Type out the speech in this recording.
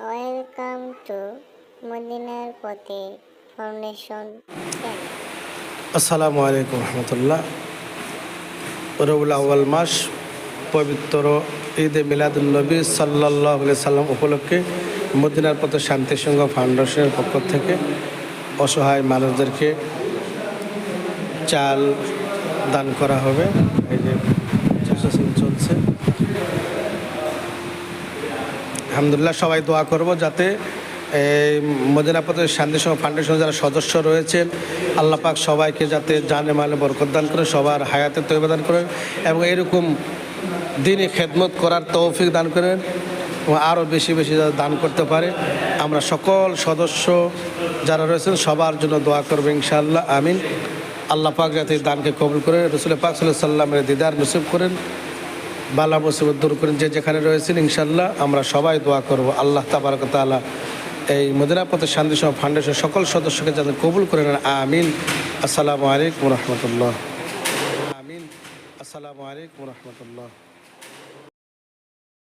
Welcome to মদিনার পথে foundation channel. আসসালামু আলাইকুম রহমতুল্লাহ। রবিউল আউয়াল মাস পবিত্র ঈদে মিলাদুন্নবী সাল্লাল্লাহু আলাইহি সাল্লাম উপলক্ষে মদিনার পথে শান্তি সংঘ ফাউন্ডেশনের পক্ষ থেকে অসহায় মানুষদেরকে চাল দান করা হবে। এই যে চলছে, আলহামদুলিল্লাহ। সবাই দোয়া করব যাতে এই মদিনা পথে শান্তি সংঘ ফাউন্ডেশনের যারা সদস্য রয়েছেন, আল্লাহ পাক সবাইকে যাতে জানে মালে বরকত দান করে, সবার হায়াতে তৈবা দান করেন এবং এরকম দিনই খেদমত করার তৌফিক দান করেন এবং আরও বেশি বেশি যারা দান করতে পারে। আমরা সকল সদস্য যারা রয়েছেন সবার জন্য দোয়া করবো ইনশাআল্লাহ, আমিন। আল্লাহ পাক যাতে দানকে কবুল করে, রাসূল পাক সাল্লাল্লাহু আলাইহি সাল্লামের দিদার নসিব করেন, বালা মুসিবত দূর করেন। যে যেখানে রয়েছেন ইনশাআল্লাহ আমরা সবাই দোয়া করব আল্লাহ তাবারক ওয়া তাআলা এই মদিনা পথে শান্তি সংঘ ফাউন্ডেশনের সকল সদস্যকে যাতে কবুল করে নেন, আমিন। আসসালামু আলাইকুম রহমতুল্লাহ। আমিন। আসসালামু আলাইকুম রহমতুল্লাহ।